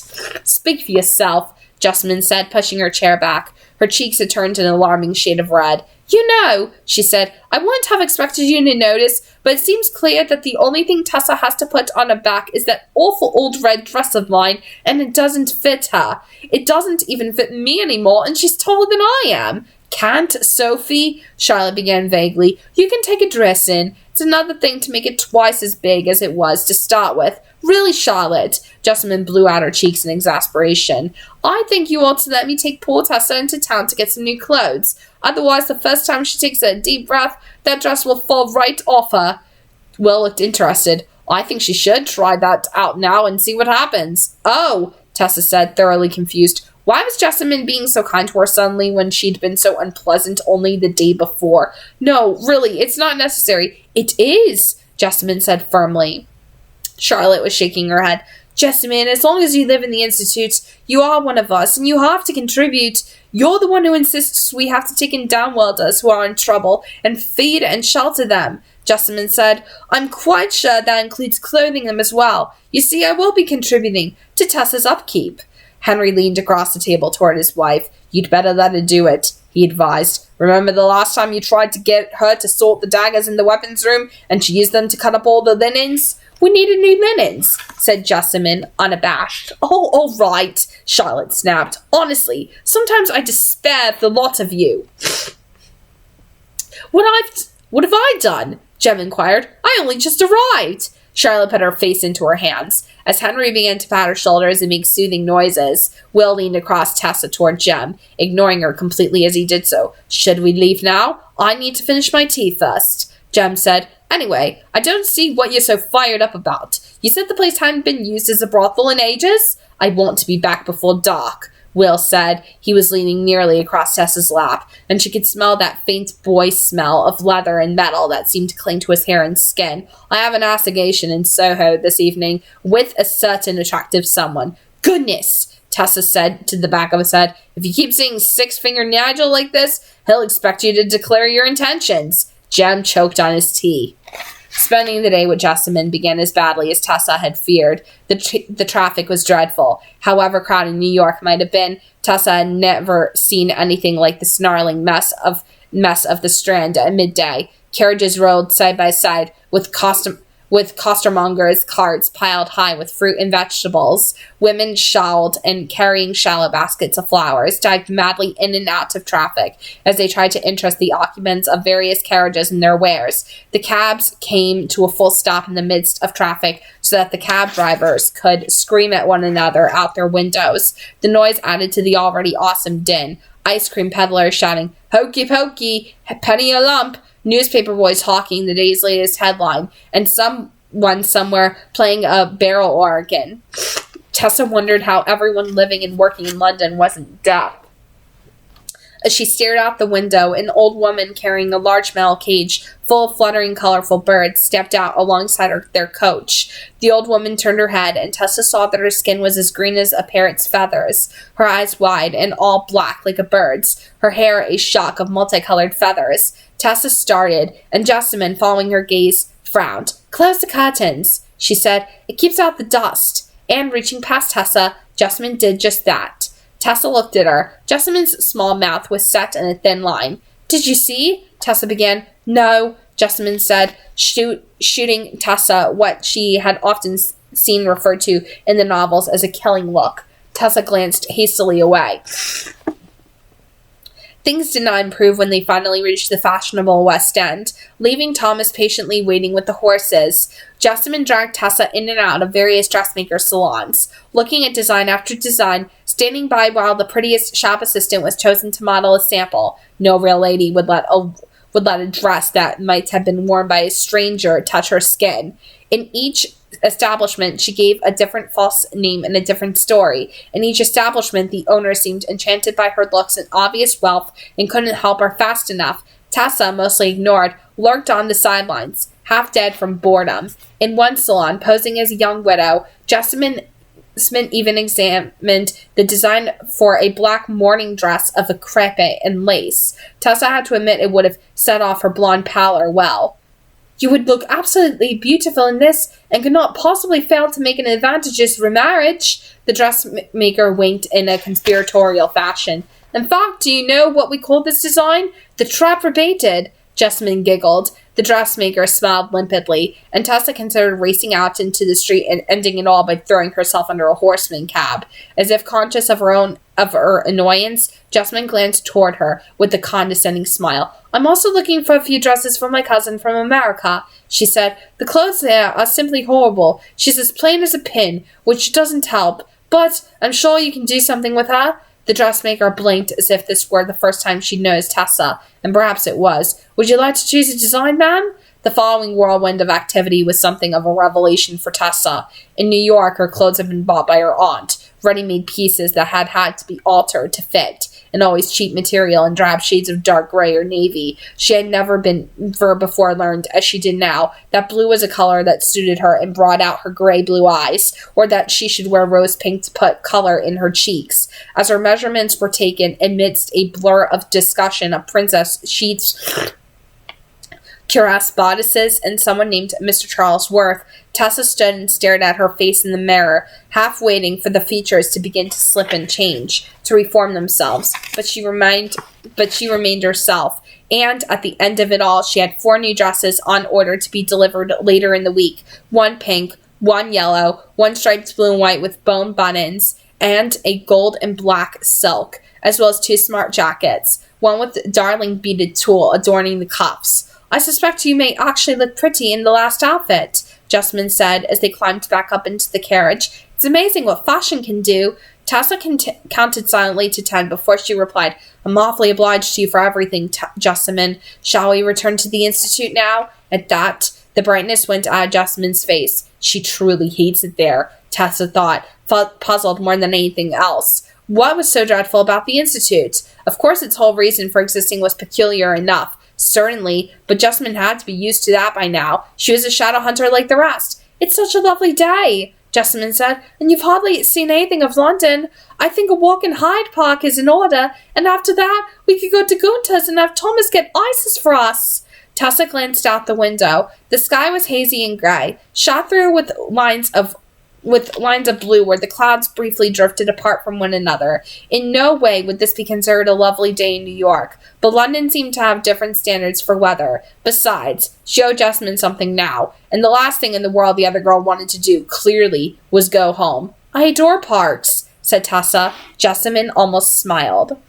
Speak for yourself, Jessamine said, pushing her chair back. Her cheeks had turned an alarming shade of red. You know, she said, I wouldn't have expected you to notice, but it seems clear that the only thing Tessa has to put on her back is that awful old red dress of mine, and it doesn't fit her. It doesn't even fit me anymore, and she's taller than I am. Can't, Sophie? Charlotte began vaguely. You can take a dress in. It's another thing to make it twice as big as it was to start with. Really, Charlotte? Jessamine blew out her cheeks in exasperation. I think you ought to let me take poor Tessa into town to get some new clothes. Otherwise, the first time she takes a deep breath, that dress will fall right off her. Will looked interested. I think she should try that out now and see what happens. Oh, Tessa said, thoroughly confused. Why was Jessamine being so kind to her suddenly when she'd been so unpleasant only the day before? No, really, it's not necessary. It is, Jessamine said firmly. Charlotte was shaking her head. Jessamine, as long as you live in the Institute, you are one of us, and you have to contribute. You're the one who insists we have to take in downworlders who are in trouble and feed and shelter them, Jessamine said. I'm quite sure that includes clothing them as well. You see, I will be contributing to Tessa's upkeep. Henry leaned across the table toward his wife. You'd better let her do it, he advised. Remember the last time you tried to get her to sort the daggers in the weapons room, and she used them to cut up all the linens? We needed new linens, said Jessamine, unabashed. Oh, all right, Charlotte snapped. Honestly, sometimes I despair of the lot of you. What have I done? Jem inquired. I only just arrived. Charlotte put her face into her hands. As Henry began to pat her shoulders and make soothing noises, Will leaned across Tessa toward Jem, ignoring her completely as he did so. Should we leave now? I need to finish my tea first, Jem said. Anyway, I don't see what you're so fired up about. You said the place hadn't been used as a brothel in ages? I want to be back before dark, Will said. He was leaning nearly across Tessa's lap, and she could smell that faint boy smell of leather and metal that seemed to cling to his hair and skin. I have an assignation in Soho this evening with a certain attractive someone. Goodness, Tessa said to the back of his head. If you keep seeing Six-Finger Nigel like this, he'll expect you to declare your intentions. Jem choked on his tea. Spending the day with Jessamine began as badly as Tessa had feared. The traffic was dreadful. However crowded New York might have been, Tessa had never seen anything like the snarling mess of the Strand at midday. Carriages rolled side by side with costermongers' carts piled high with fruit and vegetables. Women shawled and carrying shallow baskets of flowers dived madly in and out of traffic as they tried to interest the occupants of various carriages in their wares. The cabs came to a full stop in the midst of traffic so that the cab drivers could scream at one another out their windows. The noise added to the already awesome din. Ice cream peddlers shouting, "Hokey pokey, penny a lump," newspaper boys hawking the day's latest headline, and someone somewhere playing a barrel organ. Tessa wondered how everyone living and working in London wasn't deaf. As she stared out the window, an old woman carrying a large metal cage full of fluttering, colorful birds stepped out alongside their coach. The old woman turned her head, and Tessa saw that her skin was as green as a parrot's feathers, her eyes wide and all black like a bird's, her hair a shock of multicolored feathers. Tessa started, and Jessamine, following her gaze, frowned. "Close the curtains," she said. "It keeps out the dust." And reaching past Tessa, Jessamine did just that. Tessa looked at her. Jessamine's small mouth was set in a thin line. "Did you see?" Tessa began. "No," Jessamine said, shooting Tessa what she had often seen referred to in the novels as a killing look. Tessa glanced hastily away. Things did not improve when they finally reached the fashionable West End. Leaving Thomas patiently waiting with the horses, Jessamine dragged Tessa in and out of various dressmakers' salons, looking at design after design, standing by while the prettiest shop assistant was chosen to model a sample. No real lady would let a dress that might have been worn by a stranger touch her skin. In each establishment, she gave a different false name and a different story. In each establishment, the owner seemed enchanted by her looks and obvious wealth and couldn't help her fast enough. Tessa, mostly ignored, lurked on the sidelines, half dead from boredom. In one salon, posing as a young widow, Jessamine even examined the design for a black morning dress of a crepe and lace. Tessa had to admit it would have set off her blonde pallor well. You would look absolutely beautiful in this, and could not possibly fail to make an advantageous remarriage, the dressmaker winked in a conspiratorial fashion. In fact, do you know what we call this design? The trap rebated. Jessamine giggled. The dressmaker smiled limpidly, and Tessa considered racing out into the street and ending it all by throwing herself under a horseman cab. As if conscious of her annoyance, Jessamine glanced toward her with a condescending smile. I'm also looking for a few dresses for my cousin from America, she said. The clothes there are simply horrible. She's as plain as a pin, which doesn't help, but I'm sure you can do something with her. The dressmaker blinked as if this were the first time she'd noticed Tessa, and perhaps it was. Would you like to choose a design, ma'am? The following whirlwind of activity was something of a revelation for Tessa. In New York, her clothes had been bought by her aunt, ready-made pieces that had to be altered to fit, and always cheap material in drab shades of dark gray or navy. She had never before learned, as she did now, that blue was a color that suited her and brought out her gray-blue eyes, or that she should wear rose-pink to put color in her cheeks. As her measurements were taken amidst a blur of discussion of princess sheets, cuirass bodices, and someone named Mr. Charles Worth, Tessa stood and stared at her face in the mirror, half waiting for the features to begin to slip and change, to reform themselves. But she remained herself, and at the end of it all, she had 4 new dresses on order to be delivered later in the week. 1 pink, 1 yellow, 1 striped blue and white with bone buttons, and a gold and black silk, as well as 2 smart jackets, one with darling beaded tulle adorning the cuffs. I suspect you may actually look pretty in the last outfit, Jessamine said as they climbed back up into the carriage. It's amazing what fashion can do. Tessa counted silently to 10 before she replied, I'm awfully obliged to you for everything, Jessamine. Shall we return to the Institute now? At that, the brightness went out of Jessamine's face. She truly hates it there, Tessa thought, puzzled more than anything else. What was so dreadful about the Institute? Of course its whole reason for existing was peculiar enough. Certainly, but Jessamine had to be used to that by now. She was a Shadowhunter like the rest. It's such a lovely day, Jessamine said, and you've hardly seen anything of London. I think a walk in Hyde Park is in order, and after that, we could go to Gunther's and have Thomas get ices for us. Tessa glanced out the window. The sky was hazy and gray, shot through with lines of blue where the clouds briefly drifted apart from one another. In no way would this be considered a lovely day in New York, but London seemed to have different standards for weather. Besides, she owed Jessamine something now, and the last thing in the world the other girl wanted to do, clearly, was go home. I adore parks, said Tessa. Jessamine almost smiled.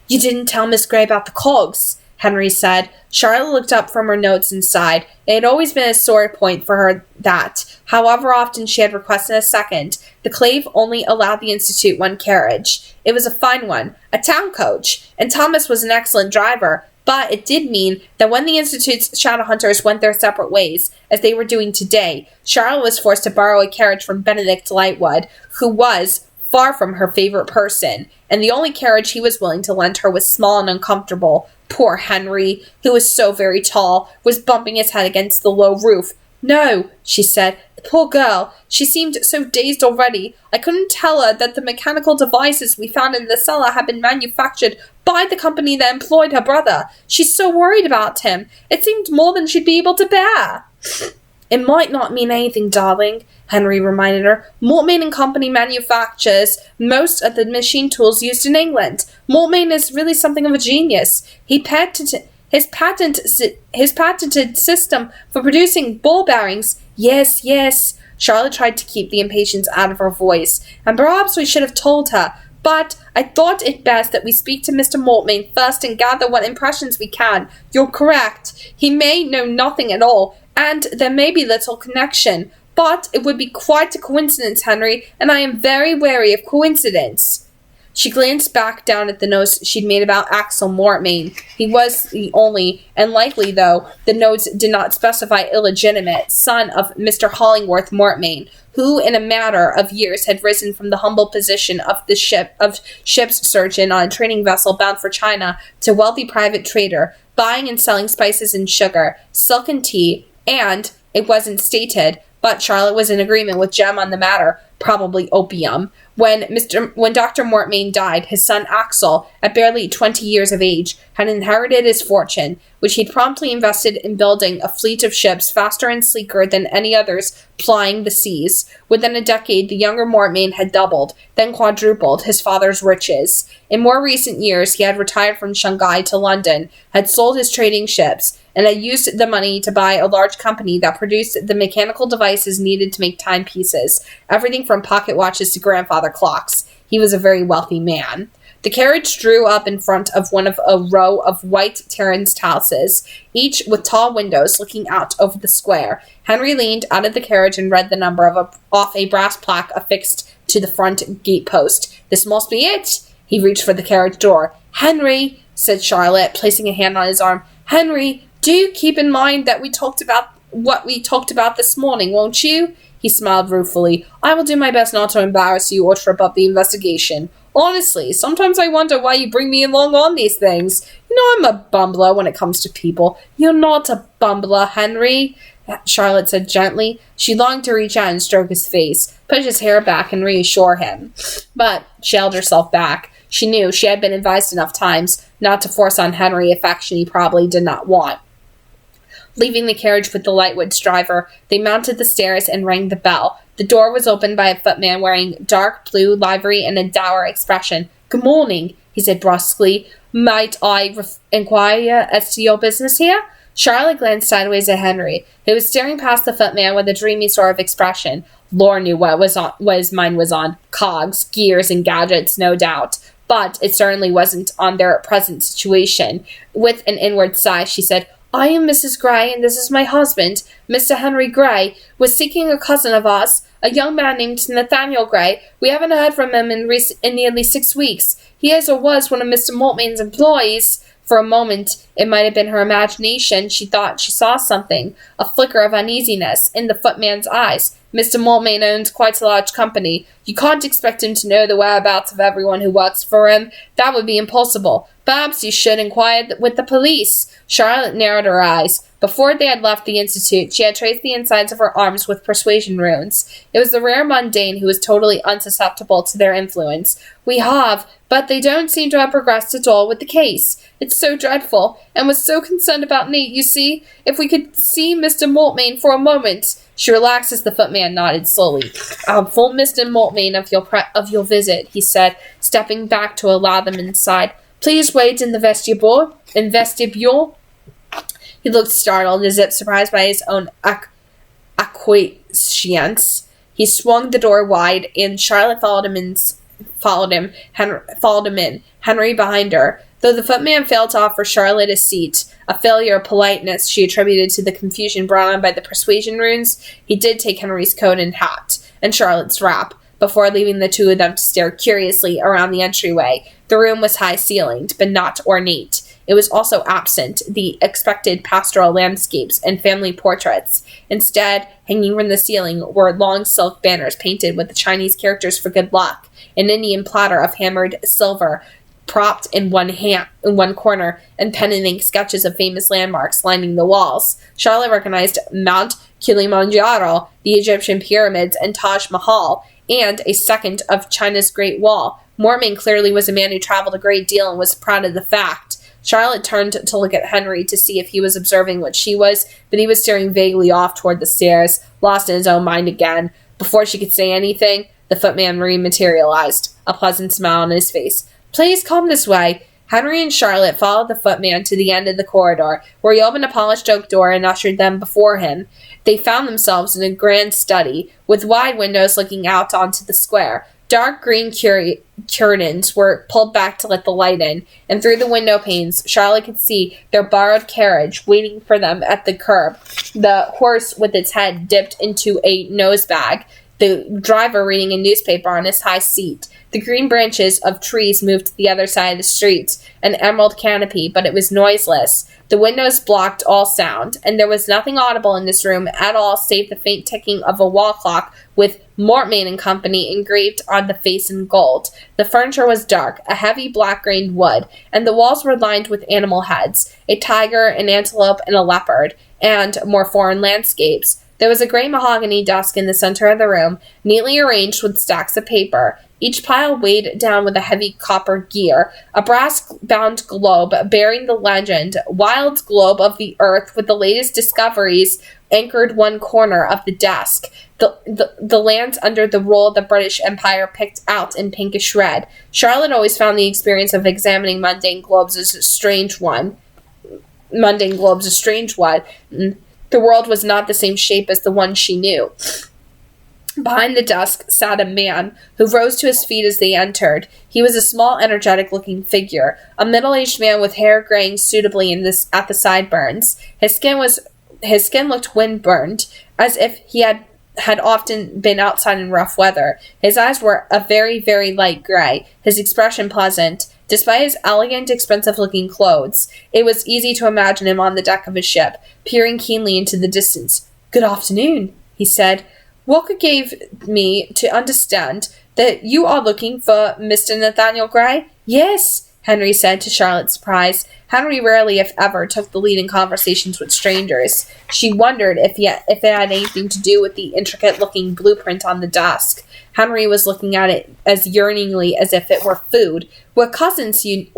You didn't tell Miss Grey about the cogs, Henry said. Charlotte looked up from her notes and sighed. It had always been a sore point for her that, however often she had requested a second, the Clave only allowed the Institute 1 carriage. It was a fine one, a town coach, and Thomas was an excellent driver, but it did mean that when the Institute's Shadowhunters went their separate ways, as they were doing today, Charlotte was forced to borrow a carriage from Benedict Lightwood, who was far from her favorite person, and the only carriage he was willing to lend her was small and uncomfortable. Poor Henry, who was so very tall, was bumping his head against the low roof. No, she said. The poor girl. She seemed so dazed already. I couldn't tell her that the mechanical devices we found in the cellar had been manufactured by the company that employed her brother. She's so worried about him. It seemed more than she'd be able to bear. It might not mean anything, darling, Henry reminded her. Mortmain and Company manufactures most of the machine tools used in England. Mortmain is really something of a genius. His patented system for producing ball bearings. Yes, yes. Charlotte tried to keep the impatience out of her voice, and perhaps we should have told her. But I thought it best that we speak to Mr. Mortmain first and gather what impressions we can. You're correct. He may know nothing at all, and there may be little connection. But it would be quite a coincidence, Henry, and I am very wary of coincidence. She glanced back down at the notes she'd made about Axel Mortmain. He was the only, and likely though, the notes did not specify illegitimate, son of Mr. Hollingworth Mortmain, who in a matter of years had risen from the humble position of ship's surgeon on a trading vessel bound for China to wealthy private trader, buying and selling spices and sugar, silk and tea, and, it wasn't stated, but Charlotte was in agreement with Jem on the matter, probably opium. When Dr. Mortmain died, his son Axel, at barely 20 years of age, had inherited his fortune, which he'd promptly invested in building a fleet of ships faster and sleeker than any others plying the seas. Within a decade, the younger Mortmain had doubled, then quadrupled, his father's riches. In more recent years, he had retired from Shanghai to London, had sold his trading ships, and had used the money to buy a large company that produced the mechanical devices needed to make timepieces, everything from pocket watches to grandfather clocks. He was a very wealthy man. The carriage drew up in front of one of a row of white terraced houses, each with tall windows looking out over the square. Henry leaned out of the carriage and read the number off a brass plaque affixed to the front gate post. "This must be it." He reached for the carriage door. "Henry," said Charlotte, placing a hand on his arm. "Henry, do keep in mind that what we talked about this morning, won't you?" He smiled ruefully. "I will do my best not to embarrass you or trip up the investigation. Honestly, sometimes I wonder why you bring me along on these things. You know I'm a bumbler when it comes to people." "You're not a bumbler, Henry," Charlotte said gently. She longed to reach out and stroke his face, push his hair back and reassure him. But she held herself back. She knew she had been advised enough times not to force on Henry affection he probably did not want. Leaving the carriage with the Lightwood's driver, they mounted the stairs and rang the bell. The door was opened by a footman wearing dark blue livery and a dour expression. "Good morning," he said brusquely. "Might I inquire as to your business here?" Charlotte glanced sideways at Henry, who was staring past the footman with a dreamy sort of expression. Lord knew what his mind was on. Cogs, gears, and gadgets, no doubt. But it certainly wasn't on their present situation. With an inward sigh, she said, "I am Mrs. Gray, and this is my husband. Mr. Henry Gray was seeking a cousin of ours, a young man named Nathaniel Gray. We haven't heard from him in nearly 6 weeks. He is or was one of Mr. Mortmain's employees." For a moment, it might have been her imagination. She thought she saw something, a flicker of uneasiness, in the footman's eyes. "Mr. Mortmain owns quite a large company. You can't expect him to know the whereabouts of everyone who works for him. That would be impossible. Perhaps you should inquire with the police." Charlotte narrowed her eyes. Before they had left the Institute, she had traced the insides of her arms with persuasion runes. It was the rare mundane who was totally unsusceptible to their influence. "We have, but they don't seem to have progressed at all with the case. It's so dreadful, and was so concerned about Nate, you see. If we could see Mr. Mortmain for a moment." She relaxed as the footman nodded slowly. "I'll inform Mr. Mortmain of your visit," he said, stepping back to allow them inside. "Please wait in the vestibule." He looked startled, as if surprised by his own acquiescence. He swung the door wide, and Charlotte followed him in, Henry behind her. Though the footman failed to offer Charlotte a seat, a failure of politeness she attributed to the confusion brought on by the persuasion runes, he did take Henry's coat and hat, and Charlotte's wrap, before leaving the two of them to stare curiously around the entryway. The room was high-ceilinged, but not ornate. It was also absent the expected pastoral landscapes and family portraits. Instead, hanging from the ceiling were long silk banners painted with the Chinese characters for good luck, an Indian platter of hammered silver propped in one corner, and pen and ink sketches of famous landmarks lining the walls. Charlotte recognized Mount Kilimanjaro, the Egyptian pyramids, and Taj Mahal, and a second of China's Great Wall. Mortmain clearly was a man who traveled a great deal and was proud of the fact. Charlotte turned to look at Henry to see if he was observing what she was, but he was staring vaguely off toward the stairs, lost in his own mind again. Before she could say anything, the footman rematerialized, a pleasant smile on his face. "Please come this way." Henry and Charlotte followed the footman to the end of the corridor, where he opened a polished oak door and ushered them before him. They found themselves in a grand study, with wide windows looking out onto the square. Dark green curtains were pulled back to let the light in, and through the window panes, Charlotte could see their borrowed carriage waiting for them at the curb, the horse with its head dipped into a nosebag, the driver reading a newspaper on his high seat. The green branches of trees moved to the other side of the street, an emerald canopy, but it was noiseless. The windows blocked all sound, and there was nothing audible in this room at all save the faint ticking of a wall clock with Mortmain and Company engraved on the face in gold. The furniture was dark, a heavy black-grained wood, and the walls were lined with animal heads, a tiger, an antelope, and a leopard, and more foreign landscapes. There was a gray mahogany desk in the center of the room, neatly arranged with stacks of paper, each pile weighed down with a heavy copper gear, a brass-bound globe bearing the legend, Wild Globe of the Earth with the latest discoveries, anchored one corner of the desk. The lands under the rule of the British Empire picked out in pinkish red. Charlotte always found the experience of examining mundane globes a strange one. The world was not the same shape as the one she knew. Behind the desk sat a man, who rose to his feet as they entered. He was a small, energetic-looking figure, a middle-aged man with hair graying suitably at the sideburns. His skin looked wind-burned, as if he had often been outside in rough weather. His eyes were a very, very light gray, his expression pleasant. Despite his elegant, expensive-looking clothes, it was easy to imagine him on the deck of a ship, peering keenly into the distance. "Good afternoon," he said. "Walker gave me to understand that you are looking for Mr. Nathaniel Gray?" "Yes," Henry said, to Charlotte's surprise. Henry rarely, if ever, took the lead in conversations with strangers. She wondered if it had anything to do with the intricate-looking blueprint on the desk. Henry was looking at it as yearningly as if it were food. We're cousins, you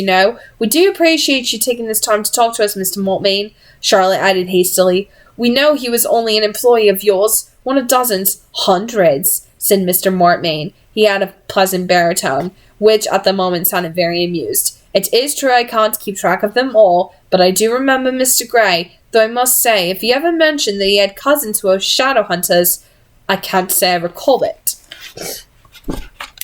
know. We do appreciate you taking this time to talk to us, Mr. Mortmain," Charlotte added hastily. "We know he was only an employee of yours. One of dozens." "Hundreds," said Mr. Mortmain. He had a pleasant baritone, which at the moment sounded very amused. "It is true I can't keep track of them all, but I do remember Mr. Gray, though I must say, if he ever mentioned that he had cousins who were Shadowhunters, I can't say I recall it."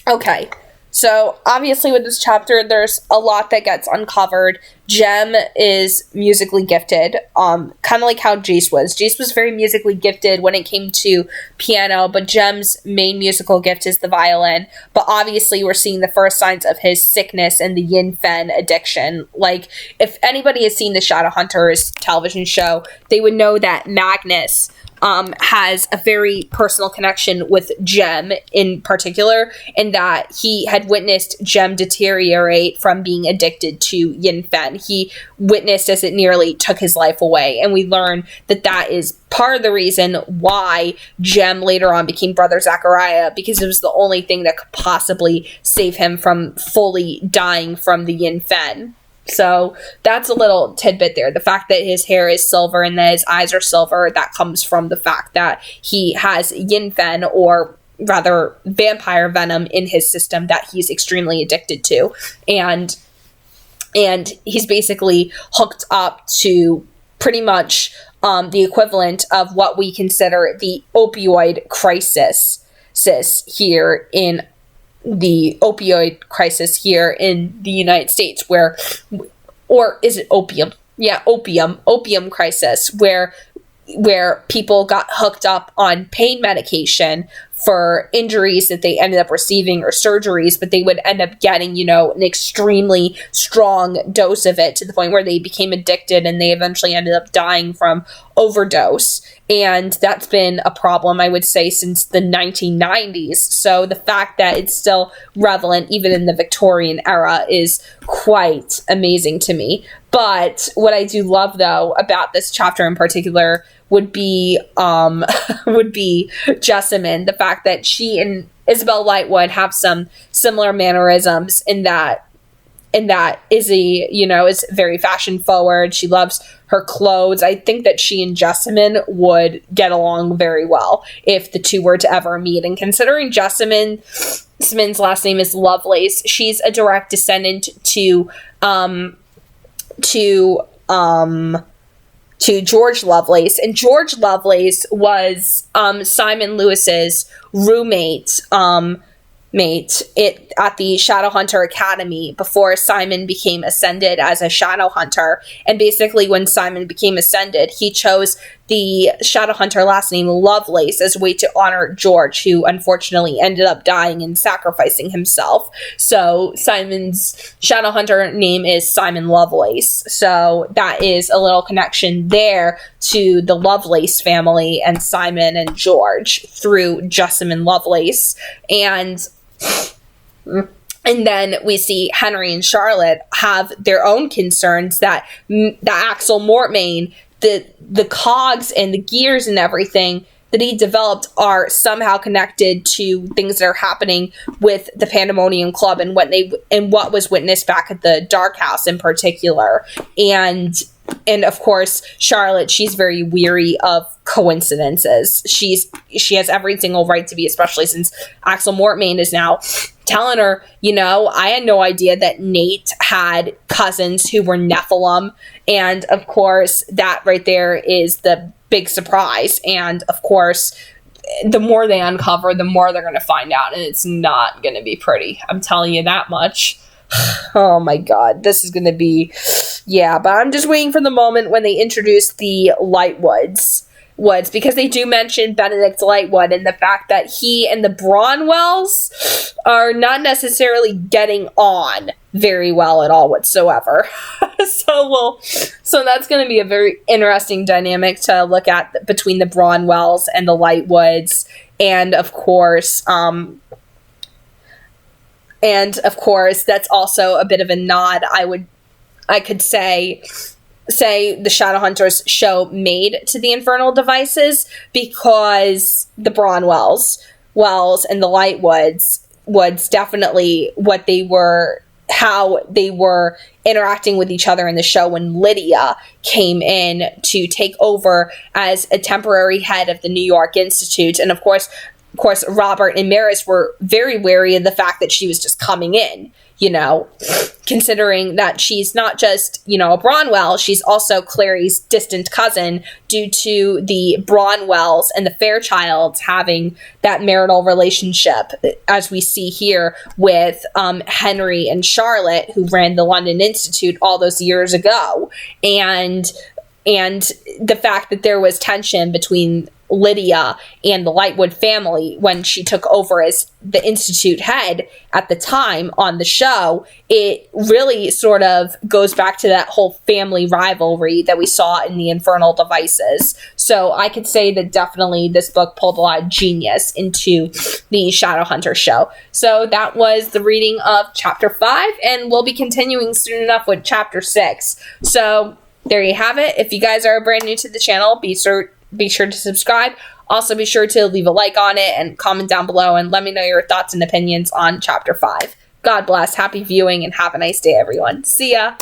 Okay, so obviously with this chapter, there's a lot that gets uncovered. Jem is musically gifted, kind of like how Jace was. Jace was very musically gifted when it came to piano, but Jem's main musical gift is the violin. But obviously we're seeing the first signs of his sickness and the Yin Fen addiction. Like, if anybody has seen the Shadowhunters television show, they would know that Magnus has a very personal connection with Jem in particular, in that he had witnessed Jem deteriorate from being addicted to Yin Fen. He witnessed as it nearly took his life away, and we learn that that is part of the reason why Jem later on became Brother Zachariah, because it was the only thing that could possibly save him from fully dying from the Yin Fen. So that's a little tidbit there. The fact that his hair is silver and that his eyes are silver, that comes from the fact that he has Yin Fen, or rather vampire venom, in his system that he's extremely addicted to. And he's basically hooked up to pretty much the equivalent of what we consider the opioid crisis here in the United States, or is it opium? Yeah, opium crisis, where people got hooked up on pain medication for injuries that they ended up receiving or surgeries, but they would end up getting, an extremely strong dose of it to the point where they became addicted and they eventually ended up dying from overdose. And that's been a problem, I would say, since the 1990s. So the fact that it's still relevant even in the Victorian era is quite amazing to me. But what I do love, though, about this chapter in particular would be Jessamine. The fact that she and Isabel Lightwood have some similar mannerisms in that Izzy, is very fashion forward. She loves her clothes. I think that she and Jessamine would get along very well if the two were to ever meet. And considering Jessamine's last name is Lovelace, she's a direct descendant to George Lovelace, and George Lovelace was Simon Lewis's roommate at the Shadowhunter Academy before Simon became ascended as a Shadowhunter. And basically when Simon became ascended, he chose the Shadowhunter last name Lovelace as a way to honor George, who unfortunately ended up dying and sacrificing himself. So Simon's Shadowhunter name is Simon Lovelace. So that is a little connection there to the Lovelace family and Simon and George through Jessamine Lovelace. And then we see Henry and Charlotte have their own concerns that Axel Mortmain the cogs and the gears and everything that he developed are somehow connected to things that are happening with the Pandemonium Club and what was witnessed back at the Dark House in particular. And of course, Charlotte, she's very weary of coincidences. She has every single right to be, especially since Axel Mortmain is now telling her, I had no idea that Nate had cousins who were Nephilim. And of course, that right there is the big surprise. And of course, the more they uncover, the more they're going to find out. And it's not going to be pretty. I'm telling you that much. Oh my God, this is going to be, but I'm just waiting for the moment when they introduce the Lightwoods, because they do mention Benedict Lightwood and the fact that he and the Bronwells are not necessarily getting on very well at all whatsoever. So that's going to be a very interesting dynamic to look at between the Bronwells and the Lightwoods, and of course, that's also a bit of a nod. I could say the Shadowhunters show made to the Infernal Devices, because the Bronwells and the Lightwoods definitely how they were interacting with each other in the show when Lydia came in to take over as a temporary head of the New York Institute. And of course, Robert and Maris were very wary of the fact that she was just coming in, considering that she's not just, a Bronwell, she's also Clary's distant cousin, due to the Bronwells and the Fairchilds having that marital relationship, as we see here with Henry and Charlotte, who ran the London Institute all those years ago. And the fact that there was tension between Lydia and the Lightwood family when she took over as the Institute head at the time on the show, it really sort of goes back to that whole family rivalry that we saw in the Infernal Devices. So I could say that definitely this book pulled a lot of genius into the Shadowhunter show. So that was the reading of Chapter 5, and we'll be continuing soon enough with Chapter 6. So there you have it. If you guys are brand new to the channel, be sure to subscribe. Also, be sure to leave a like on it and comment down below and let me know your thoughts and opinions on Chapter 5. God bless, happy viewing, and have a nice day, everyone. See ya!